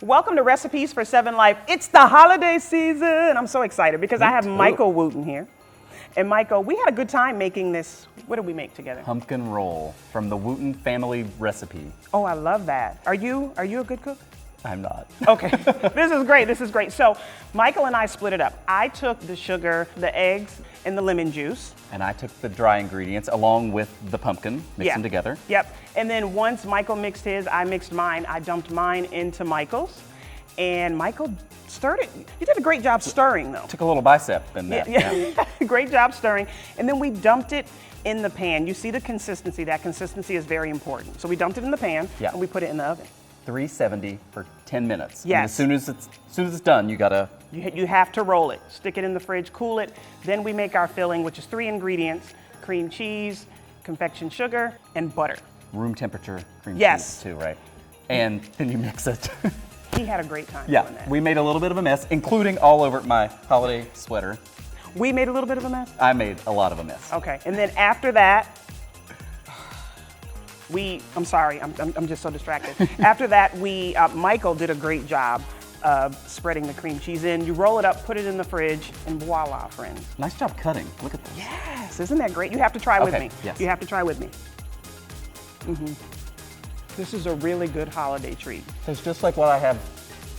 Welcome to Recipes for 7 Life. It's the holiday season. I'm so excited because I have Michael Wooten here. And Michael, we had a good time making this. What did we make together? Pumpkin roll from the Wooten family recipe. Oh, I love that. Are you a good cook? I'm not. Okay, this is great, this is great. So Michael and I split it up. I took the sugar, the eggs, and the lemon juice. And I took the dry ingredients along with the pumpkin, mixed them together. Yep, and then once Michael mixed his, I mixed mine. I dumped mine into Michael's, and Michael stirred it. You did a great job stirring though. Took a little bicep in that. Yeah. Great job stirring. And then we dumped it in the pan. You see the consistency, that consistency is very important. So we dumped it in the pan and we put it in the oven. 370 for 10 minutes. Yes. And as soon as it's done, you gotta... You have to roll it, stick it in the fridge, cool it. Then we make our filling, which is 3 ingredients: cream cheese, confection sugar, and butter. Room temperature cream Yes. cheese too, right? And then you mix it. He had a great time doing that. We made a little bit of a mess, including all over my holiday sweater. We made a little bit of a mess? I made a lot of a mess. Okay, and then after that, I'm sorry, I'm just so distracted. After that, Michael did a great job of spreading the cream cheese in. You roll it up, put it in the fridge, and voila, friends. Nice job cutting. Look at this. Yes, isn't that great? You have to try with me. Yes. You have to try with me. This is a really good holiday treat. It's just like what I have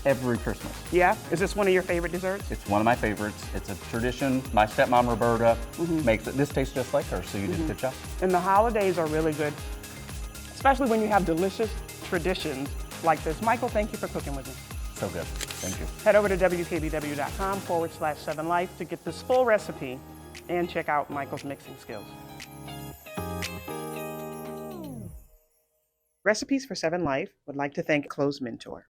every Christmas. Yeah? Is this one of your favorite desserts? It's one of my favorites. It's a tradition. My stepmom, Roberta, makes it. This tastes just like her, so you did a good job. And the holidays are really good, especially when you have delicious traditions like this. Michael, thank you for cooking with me. So good. Thank you. Head over to wkbw.com/7life to get this full recipe and check out Michael's mixing skills. Recipes for 7 Life would like to thank Close Mentor.